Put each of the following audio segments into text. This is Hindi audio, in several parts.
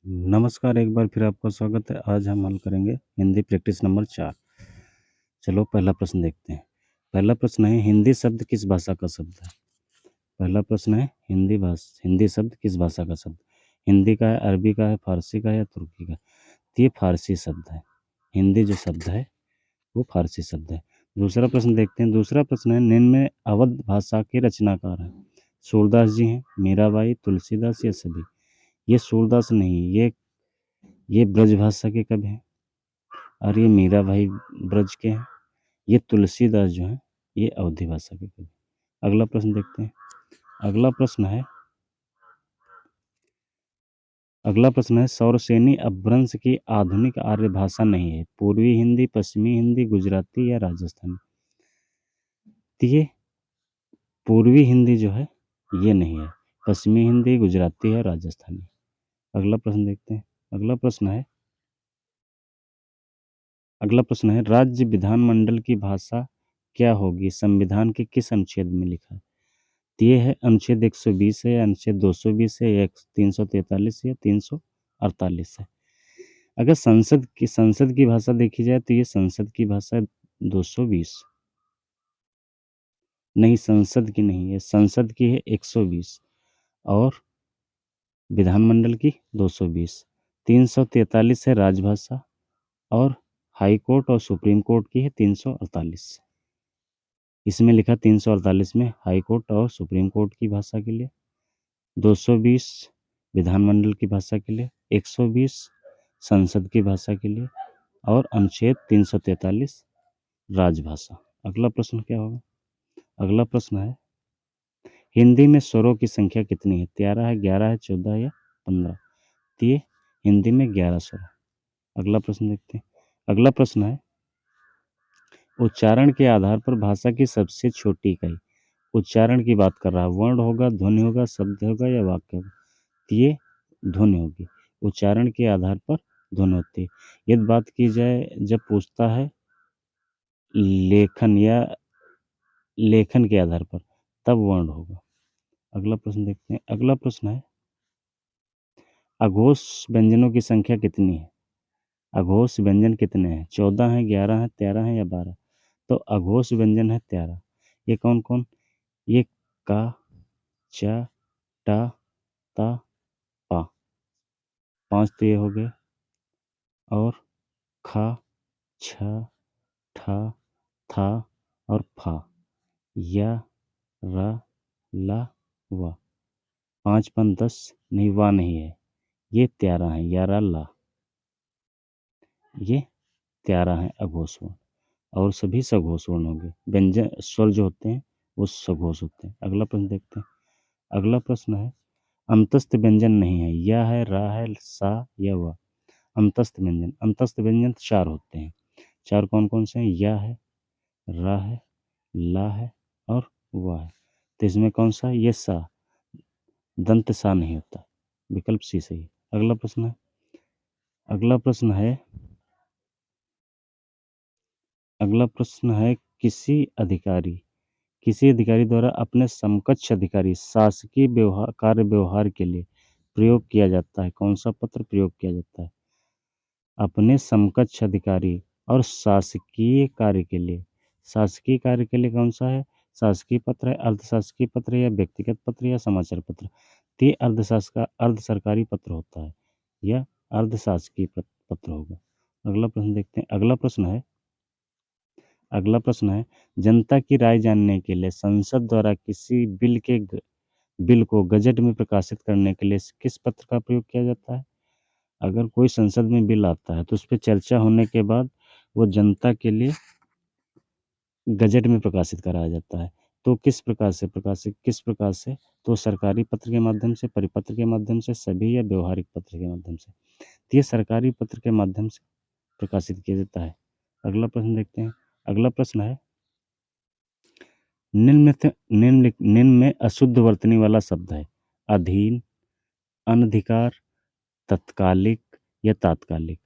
नमस्कार, एक बार फिर आपका स्वागत है। आज हम हल करेंगे हिंदी प्रैक्टिस नंबर 4। चलो पहला प्रश्न देखते हैं। पहला प्रश्न है हिंदी शब्द किस भाषा का शब्द है? पहला प्रश्न है हिंदी शब्द किस भाषा का शब्द? हिंदी का है, अरबी का है, फारसी का है या तुर्की का? तो ये फारसी शब्द है। हिंदी जो शब्द है वो फारसी शब्द है। दूसरा प्रश्न देखते हैं। दूसरा प्रश्न है निम्न में अवध भाषा के रचनाकार हैं। सूरदास जी हैं, मीराबाई, तुलसीदास या सभी? ये सूरदास नहीं, ये ब्रज भाषा के कवि हैं और ये मीराबाई ब्रज के हैं। ये तुलसीदास जो हैं ये अवधी भाषा के कवि। अगला प्रश्न देखते हैं। अगला प्रश्न है अगला प्रश्न है सौरसेनी अपभ्रंश की आधुनिक आर्य भाषा नहीं है। पूर्वी हिंदी, पश्चिमी हिंदी, गुजराती या राजस्थानी? तो ये पूर्वी हिंदी जो है ये नहीं है। पश्चिमी हिंदी, गुजराती है, राजस्थानी। अगला प्रश्न देखते हैं। अगला प्रश्न है राज्य विधानमंडल की भाषा क्या होगी? संविधान के किस अनुच्छेद में लिखा है? तो ये है अनुच्छेद 120 है या अनुच्छेद 220 है या 343 या 348 है। अगर संसद की भाषा देखी जाए तो ये संसद की भाषा है 220। नहीं, संसद की नहीं है, संसद की है 120 और विधानमंडल की 220। 343 है राजभाषा और हाई कोर्ट और सुप्रीम कोर्ट की है 348। इसमें लिखा 348 में हाई कोर्ट और सुप्रीम कोर्ट की भाषा के लिए, 220 विधानमंडल की भाषा के लिए, 120 संसद की भाषा के लिए और अनुच्छेद 343 राजभाषा। अगला प्रश्न क्या होगा? अगला प्रश्न है हिंदी में स्वरों की संख्या कितनी है? 13 है, 11 है, 14 है या 15? तो ये हिंदी में 11 स्वर है। अगला प्रश्न देखते हैं। अगला प्रश्न है उच्चारण के आधार पर भाषा की सबसे छोटी इकाई। उच्चारण की बात कर रहा है, वर्ण होगा, ध्वनि होगा, शब्द होगा या वाक्य होगा? तो ये ध्वनि होगी। उच्चारण के आधार पर ध्वनि होती है। यदि बात की जाए जब पूछता है लेखन या लेखन के आधार पर तब वर्ण होगा। अगला प्रश्न देखते हैं। अगला प्रश्न है अघोष व्यंजनों की संख्या कितनी है? अघोष व्यंजन कितने हैं? 14 हैं, 11 हैं, 13 हैं या 12? तो अघोष व्यंजन है 13। ये कौन कौन? ये का, चा, टा, ता, पा। 5 तो ये हो गए और खा, छ, ठा, था और फा, या, रा, ला, वा। 5 5 10 नहीं, वा नहीं है। ये 13 है, या, रा, ला। ये 13 है अघोष वर्ण और सभी सघोष वर्ण होंगे। व्यंजन स्वर जो होते हैं वो सघोष होते हैं। अगला प्रश्न देखते हैं। अगला प्रश्न है अंतस्थ व्यंजन नहीं है। या है, रा है, सा या वा? अंतस्थ व्यंजन 4 होते हैं। 4 कौन कौन से हैं? या है, रा है, ला है और वा है। तो इसमें कौन सा है? ये सा, दंत सा नहीं होता। विकल्प सी सही है। अगला प्रश्न है अगला प्रश्न है किसी अधिकारी द्वारा अपने समकक्ष अधिकारी शासकीय कार्य व्यवहार के लिए प्रयोग किया जाता है। कौन सा पत्र प्रयोग किया जाता है? अपने समकक्ष अधिकारी और शासकीय कार्य के लिए कौन सा है? शासकीय पत्र है, अर्धशासकीय पत्र है या व्यक्तिगत पत्र या समाचार पत्र? तो ये अर्ध सरकारी पत्र होता है या अर्धशासकीय पत्र होगा। अगला प्रश्न है जनता की राय जानने के लिए संसद द्वारा किसी बिल को गजट में प्रकाशित करने के लिए किस पत्र का प्रयोग किया जाता है? अगर कोई संसद में बिल आता है तो उस पे चर्चा होने के बाद वो जनता के लिए गजट में प्रकाशित कराया जाता है। तो किस प्रकार से? तो सरकारी पत्र के माध्यम से, परिपत्र के माध्यम से, सभी या व्यवहारिक पत्र के माध्यम से? तो ये सरकारी पत्र के माध्यम से प्रकाशित किया जाता है। अगला प्रश्न देखते हैं। अगला प्रश्न है निम्न में अशुद्ध वर्तनी वाला शब्द है। अधीन, अनधिकार, तत्कालिक या तात्कालिक?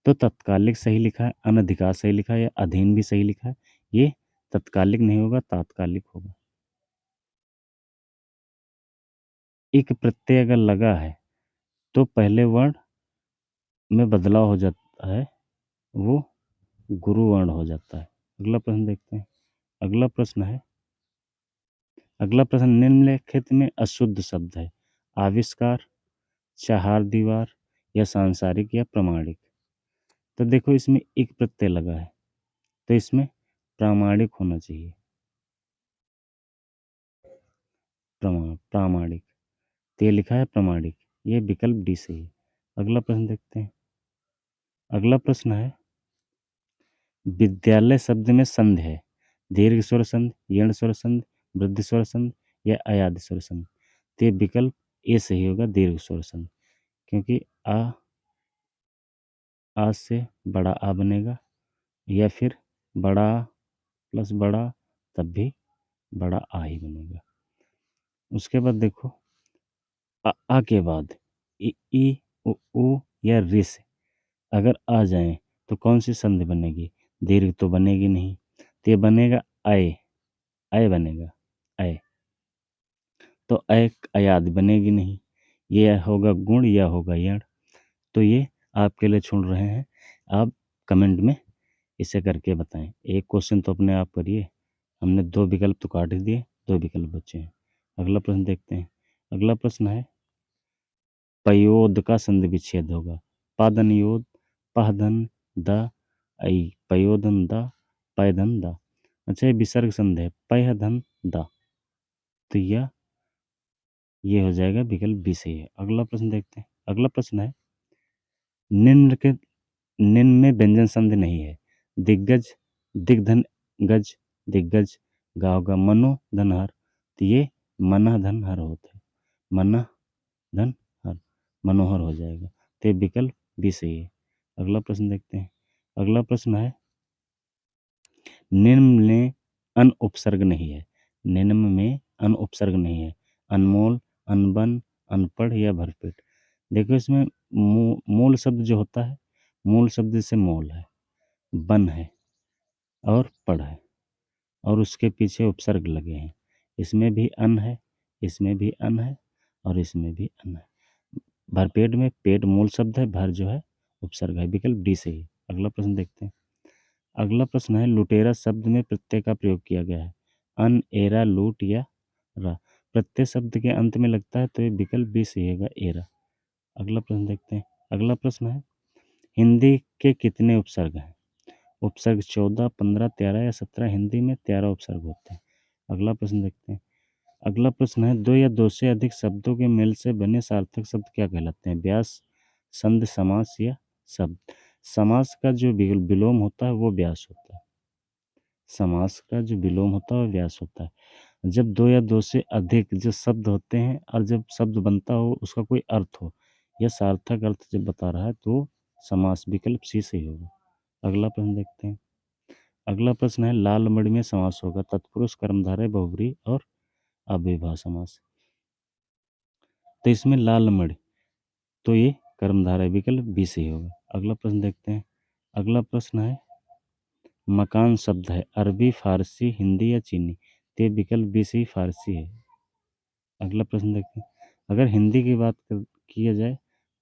तो तत्कालिक सही लिखा है, अनधिकार सही लिखा है या अधीन भी सही लिखा है? ये तत्कालिक नहीं होगा, तात्कालिक होगा। इक प्रत्यय अगर लगा है तो पहले वर्ण में बदलाव हो जाता है, वो गुरु वर्ण हो जाता है। अगला प्रश्न देखते हैं। अगला प्रश्न है अगला प्रश्न निम्नलिखित में अशुद्ध शब्द है। आविष्कार, चार दीवार या सांसारिक या प्रामाणिक। तो देखो इसमें एक प्रत्यय लगा है, तो इसमें प्रामाणिक होना चाहिए। प्रामाणिक, तो ये लिखा है प्रामाणिक, ये विकल्प डी सही है। अगला प्रश्न देखते हैं। अगला प्रश्न है विद्यालय शब्द में संधि है। दीर्घ स्वर संधि, यण स्वर संधि, वृद्धि स्वर संधि या अयादि स्वर संधि। तो ये विकल्प ए सही होगा, दीर्घ स्वर संधि, क्योंकि आ से बड़ा आ बनेगा, या फिर बड़ा आ प्लस बड़ा तब भी बड़ा आ ही बनेगा। उसके बाद देखो आ के बाद ई उ या रि से अगर आ जाए तो कौन सी संधि बनेगी? दीर्घ तो बनेगी नहीं, तो ये बनेगा अय, अय बनेगा, अय। तो अय अयाद बनेगी नहीं, ये होगा गुण या होगा यण। तो ये आपके लिए छोड़ रहे हैं, आप कमेंट में इसे करके बताएं। एक क्वेश्चन तो अपने आप करिए, हमने दो विकल्प तो काट ही दिए, दो विकल्प बचे हैं। अगला प्रश्न देखते हैं। अगला प्रश्न है पयोद का संधि विच्छेद होगा। पादन योद, पहधन द, ऐ पयोधन द, पैधन द। अच्छा, ये विसर्ग संधि है, पह धन द, तो यह ये हो जाएगा विकल्प बी सही है। अगला प्रश्न देखते हैं। अगला प्रश्न है निम्न के निम्न में व्यंजन संधि नहीं है। दिग्गज, दिग्धन गज, दिग्गज, गाँव का मनो धनहर। तो ये मना धन हर होता है, मना धन हर, मनोहर हो जाएगा। तो ये विकल्प बी सही है। अगला प्रश्न देखते हैं। अगला प्रश्न है निम्न में अन उपसर्ग नहीं है। निम्न में अन उपसर्ग नहीं है। अनमोल, अनबन, अनपढ़ या भरपेट। देखो इसमें मूल शब्द जो होता है, मूल शब्द से मोल है, बन है और पढ़ है, और उसके पीछे उपसर्ग लगे हैं। इसमें भी अन है, इसमें भी अन है, और इसमें भी अन है। भरपेट में पेट मूल शब्द है, भर जो है उपसर्ग है। विकल्प डी सही है। अगला प्रश्न देखते हैं। अगला प्रश्न है लुटेरा शब्द में प्रत्यय का प्रयोग किया गया है। अन, एरा, लूट या रा। प्रत्यय शब्द के अंत में लगता है, तो ये विकल्प बी सही होगा, एरा। अगला प्रश्न देखते हैं। अगला प्रश्न है हिंदी के कितने उपसर्ग हैं? उपसर्ग 14, 15, 13 या 17। हिंदी में 13 उपसर्ग होते हैं। अगला प्रश्न देखते हैं। अगला प्रश्न है दो या दो से अधिक शब्दों के मेल से बने सार्थक शब्द क्या कहलाते हैं? व्यास, संधि, समास या शब्द। समास का जो विलोम होता है वो व्यास होता है। समास का जो विलोम होता है वो व्यास होता है। जब दो या दो से अधिक जो शब्द होते हैं और जब शब्द बनता हो उसका कोई अर्थ हो या सार्थक अर्थ जब बता रहा है तो समास, विकल्प सी सही होगा। अगला प्रश्न देखते हैं। अगला प्रश्न है लाल मणि में समास होगा तत्पुरुष, कर्मधारय, बहुब्रीहि और अव्ययभाव समास। तो इसमें लाल मणि, तो ये कर्मधारय, विकल्प बी सही होगा। अगला प्रश्न देखते हैं। अगला प्रश्न है मकान शब्द है अरबी, फारसी, हिंदी या चीनी। तो ये विकल्प बी सही, फारसी है। अगला प्रश्न देखते हैं। अगर हिंदी की बात किया जाए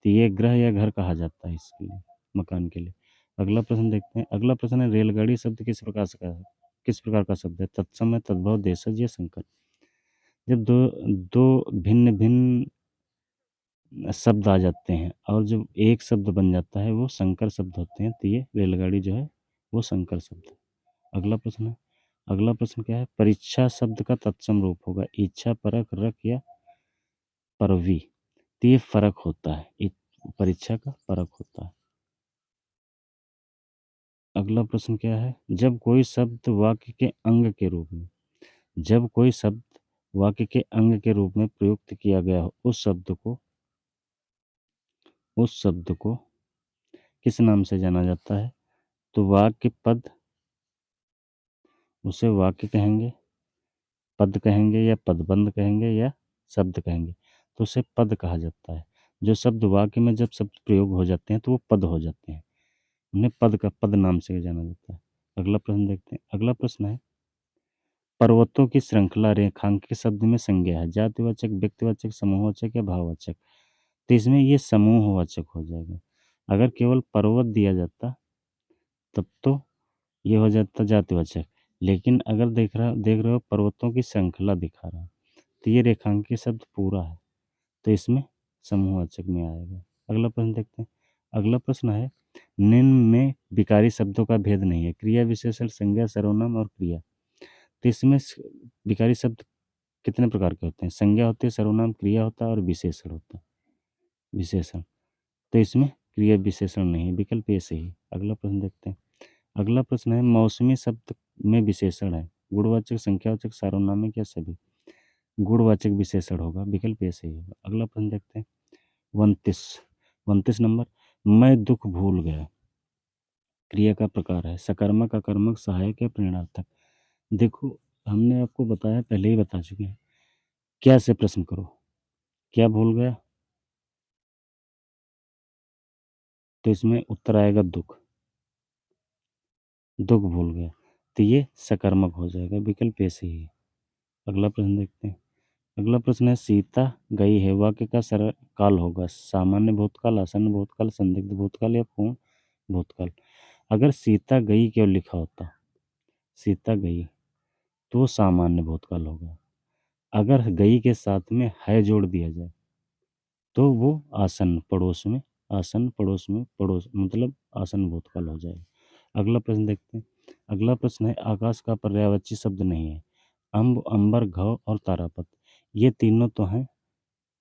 तो ये गृह या घर कहा जाता है इसके लिए, मकान के लिए। अगला प्रश्न देखते हैं। अगला प्रश्न है रेलगाड़ी शब्द किस प्रकार का शब्द है? तत्सम, तद्भव, देशज या संकर। जब दो दो भिन्न भिन्न शब्द आ जाते हैं और जब एक शब्द बन जाता है वो संकर शब्द होते हैं, तो ये रेलगाड़ी जो है वो संकर शब्द है। अगला प्रश्न है। अगला प्रश्न क्या है? परीक्षा शब्द का तत्सम रूप होगा इच्छा, परख, रख या परवी। तो ये फर्क होता है, परीक्षा का फर्क होता है। अगला प्रश्न क्या है? जब कोई शब्द वाक्य के अंग के रूप में जब कोई शब्द वाक्य के अंग के रूप में प्रयुक्त किया गया हो उस शब्द को किस नाम से जाना जाता है? तो वाक्य पद, उसे वाक्य कहेंगे, पद कहेंगे या पदबंध कहेंगे या शब्द कहेंगे। तो उसे पद कहा जाता है। जो शब्द वाक्य में जब शब्द प्रयोग हो जाते हैं तो वो पद हो जाते हैं, उन्हें पद नाम से जाना जाता है। अगला प्रश्न देखते हैं। अगला प्रश्न है पर्वतों की श्रृंखला रेखांकित शब्द में संज्ञा है जातिवाचक, व्यक्तिवाचक, समूहवाचक या भाववाचक। तो इसमें ये समूहवाचक हो जाएगा। अगर केवल पर्वत दिया जाता तब तो ये हो जाता जातिवाचक। लेकिन अगर देख रहे हो पर्वतों की श्रृंखला दिखा रहा है, तो ये रेखांकित शब्द पूरा है, तो इसमें समूहवाचक में आएगा। अगला प्रश्न देखते हैं। अगला प्रश्न है, निम्न में विकारी शब्दों का भेद नहीं है, क्रिया विशेषण संज्ञा सर्वनाम और क्रिया। तो इसमें विकारी शब्द कितने प्रकार के होते हैं? संज्ञा होती है, सर्वनाम, क्रिया होता है और विशेषण होता है। विशेषण, तो इसमें क्रिया विशेषण नहीं है, विकल्प ए सही है। अगला प्रश्न देखते हैं। अगला प्रश्न है, मौसमी शब्द में विशेषण है, गुणवाचक, संख्यावाचक, सार्वनामिक या सभी? गुणवाचक विशेषण होगा, विकल्प ए सही होगा। अगला प्रश्न देखते हैं। 29 नंबर, मैं दुख भूल गया। क्रिया का प्रकार है सकर्मक, अकर्मक, सहायक या प्रेरणार्थक। देखो, हमने आपको बताया, पहले ही बता चुके हैं। क्या से प्रश्न करो, क्या भूल गया, तो इसमें उत्तर आएगा दुख। दुख भूल गया, तो ये सकर्मक हो जाएगा, विकल्प ए सही है। अगला प्रश्न देखते हैं। अगला प्रश्न है, सीता गई है, वाक्य का सरल काल होगा, सामान्य भूतकाल, आसन्न भूतकाल, संदिग्ध भूतकाल या पूर्ण भूतकाल। अगर सीता गई केवल लिखा होता, सीता गई, तो वो सामान्य भूतकाल होगा। अगर गई के साथ में है जोड़ दिया जाए, तो वो आसन्न पड़ोस में, आसन्न पड़ोस में, पड़ोस मतलब आसन्न भूतकाल हो जाएगा। अगला प्रश्न देखते हैं। अगला प्रश्न है, आकाश का पर्यायवाची शब्द नहीं है, अम्ब, अंबर, घव और तारापथ। ये तीनों तो हैं,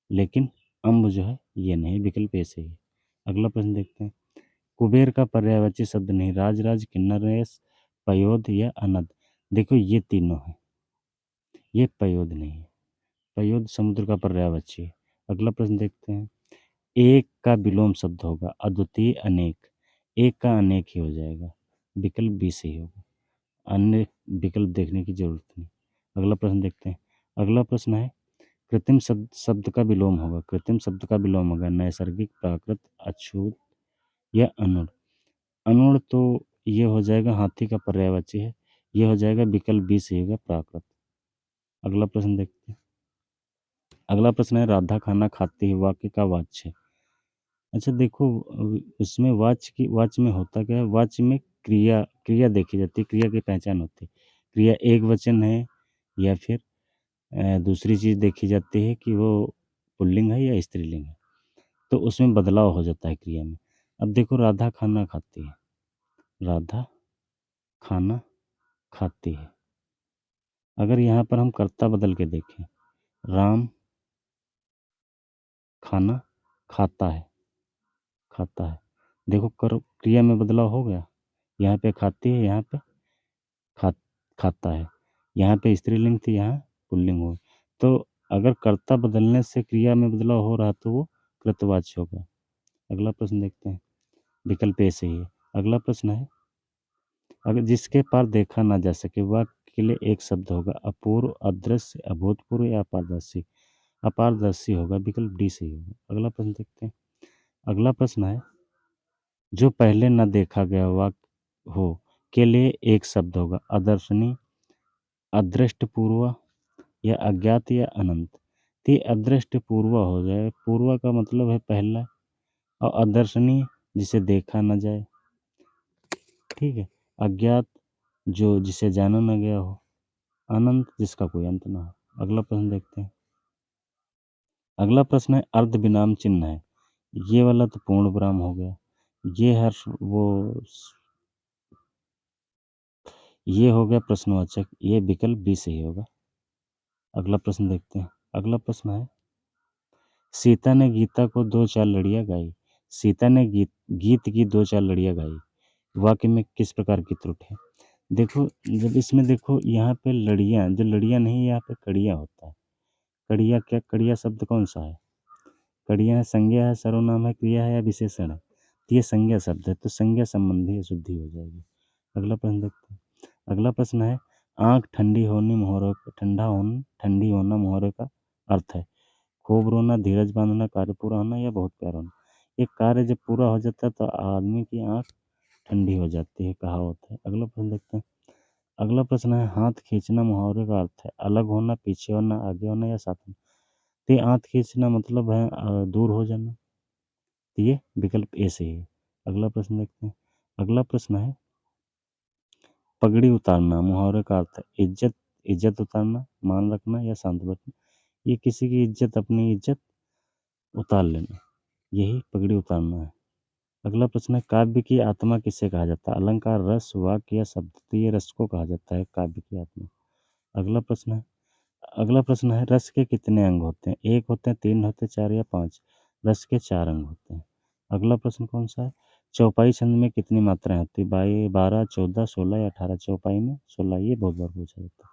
लेकिन अम्ब जो है ये नहीं, विकल्प ऐसे ही। अगला प्रश्न देखते हैं। कुबेर का पर्यायवाची शब्द नहीं, राजराज, किन्नर, नरेश, पयोद या अनद। देखो, ये तीनों हैं, ये पयोद नहीं है, पयोद समुद्र का पर्यायवाची है। अगला प्रश्न देखते हैं। एक का विलोम शब्द होगा, अद्वितीय, अनेक। एक का अनेक ही हो जाएगा, विकल्प बी सही होगा, अन्य विकल्प देखने की जरूरत नहीं। अगला प्रश्न देखते हैं। अगला प्रश्न है, कृत्रिम शब्द शब्द का विलोम होगा, कृत्रिम शब्द का विलोम होगा, नैसर्गिक, प्राकृत, अछूत या अनूढ़। अनूढ़ तो ये हो जाएगा, हाथी का पर्यायवाची है, ये हो जाएगा, विकल्प बी सही होगा, प्राकृत। अगला प्रश्न देखते हैं। अगला प्रश्न है, राधा खाना खाती है, वाक्य का वाच्य। अच्छा देखो, उसमें वाच्य में होता क्या है, वाच्य में क्रिया क्रिया देखी जाती है, क्रिया की पहचान होती है। क्रिया एक वचन है या फिर दूसरी चीज़ देखी जाती है कि वो पुल्लिंग है या स्त्रीलिंग है, तो उसमें बदलाव हो जाता है क्रिया में। अब देखो, राधा खाना खाती है, राधा खाना खाती है। अगर यहाँ पर हम कर्ता बदल के देखें, राम खाना खाता है, खाता है। देखो, कर क्रिया में बदलाव हो गया, यहाँ पे खाती है, यहाँ पे खा खाता है। यहाँ पे स्त्रीलिंग थी, यहाँ पुल्लिंग हो। तो अगर कर्ता बदलने से क्रिया में बदलाव हो रहा, तो वो कृतवाच्य होगा। अगला प्रश्न देखते हैं, विकल्प ए सही है। अगला प्रश्न है, अगर जिसके पार देखा ना जा सके, वह के लिए एक शब्द होगा, अपूर्व, अदृश्य, अभूतपूर्व या अपारदर्शी। अपारदर्शी होगा, विकल्प डी सही होगा। अगला प्रश्न देखते हैं। अगला प्रश्न है, जो पहले न देखा गया वाक्य हो के लिए एक शब्द होगा, अदर्शनी, अदृष्टपूर्व या अज्ञात या अनंत। तो ये अदृष्टपूर्व हो जाए, पूर्व का मतलब है पहला, और अदर्शनीय जिसे देखा न जाए, ठीक है। अज्ञात जो जिसे जाना न गया हो, अनंत जिसका कोई अंत ना हो। अगला प्रश्न देखते हैं। अगला प्रश्न है, अर्ध विराम चिन्ह है, ये वाला तो पूर्ण विराम हो गया, ये हर वो ये हो गया प्रश्नवाचक, ये विकल्प बी सही होगा। अगला प्रश्न देखते हैं। अगला प्रश्न है, सीता ने गीता को दो चार लड़ियाँ गाई। सीता ने गीत की दो चार लड़ियाँ गाई, वाक्य में किस प्रकार की त्रुटि है? देखो, जब इसमें देखो, यहाँ पे लड़ियाँ, जो लड़ियाँ नहीं, यहाँ पे कड़ियाँ होता है। कड़िया क्या, कड़िया शब्द कौन सा है? कड़िया है, संज्ञा है, सर्वनाम है, क्रिया है या विशेषण है? तो ये संज्ञा शब्द है, तो संज्ञा संबंधी शुद्धि हो जाएगी। अगला प्रश्न देखते हैं। अगला प्रश्न है, आँख ठंडी होने मोहरों ठंडी होना मोहरे का अर्थ है, खूब रोना, धीरज बांधना, कार्य पूरा होना या बहुत प्यार होना। एक कार्य जब पूरा हो जाता है तो आदमी की आँख ठंडी हो जाती है, कहावत है। अगला प्रश्न देखते हैं। अगला प्रश्न है, हाथ खींचना मुहावरे का अर्थ है, अलग होना, पीछे होना, आगे होना या साथ होना। तो ये हाथ खींचना मतलब है दूर हो जाना, तो ये विकल्प ए सही है। अगला प्रश्न देखते हैं। अगला प्रश्न है पगड़ी उतारना मुहावरे का अर्थ है इज्जत इज्जत उतारना, मान रखना या शांत बैठना। ये किसी की इज्जत अपनी इज्जत उतार लेना, यही पगड़ी उतारना है। अगला प्रश्न है काव्य की आत्मा किसे कहा जाता है? अलंकार, रस, वाक्य या शब्द? तो ये रस को कहा जाता है काव्य की आत्मा। अगला प्रश्न है अगला प्रश्न है रस के कितने अंग होते हैं? 1 होते हैं, 3 होते हैं, 4 या 5? रस के 4 अंग होते हैं। अगला प्रश्न कौन सा है? चौपाई छंद में कितनी मात्राएँ होती हैं? 12, 14, 16 या 18? चौपाई में 16, ये बहुत बार पूछा जाता है।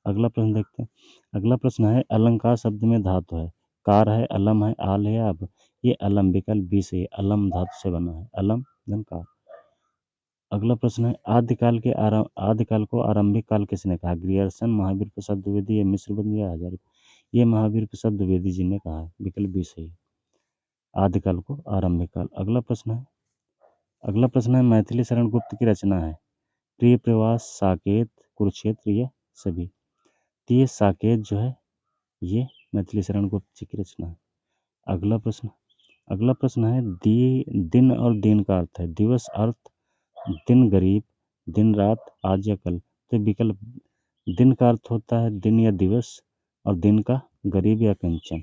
अगला प्रश्न देखते हैं। अगला प्रश्न है अलंकार शब्द में धातु है, कार है, अलम है, आल है या अब? ये अलम विकल्प बी सही है, अलम धातु से बना है, अलम धन कार। अगला प्रश्न है आदिकाल को आरंभिक काल किसने कहा? ग्रियर्सन, महावीर प्रसाद द्विवेदी या मिश्रबंद या हजारी? ये महावीर प्रसाद द्विवेदी जी ने कहा है, विकल्प बी सही है, आदिकाल को आरंभिक काल। अगला प्रश्न है मैथिली शरण गुप्त की रचना है प्रिय प्रवास, साकेत, कुरुक्षेत्र या सभी? तो ये साकेत जो है ये मैथिली शरण गुप्त जी की रचना है। अगला प्रश्न अगला प्रश्न है दिन और दिन का अर्थ है दिवस, अर्थ दिन, गरीब, दिन, रात, आज या कल? तो विकल्प दिन का अर्थ होता है दिन या दिवस और दिन का गरीब या कंचन।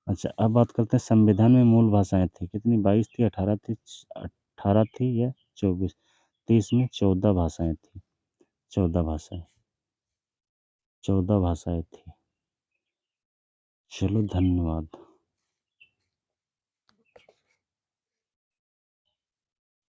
अच्छा, अब बात करते हैं संविधान में मूल भाषाएं थी कितनी? 22 थी, 18 थी या 24? तो इसमें 14 भाषाएं थी, 14 भाषाएं 14 भाषाएं थी। चलो धन्यवाद।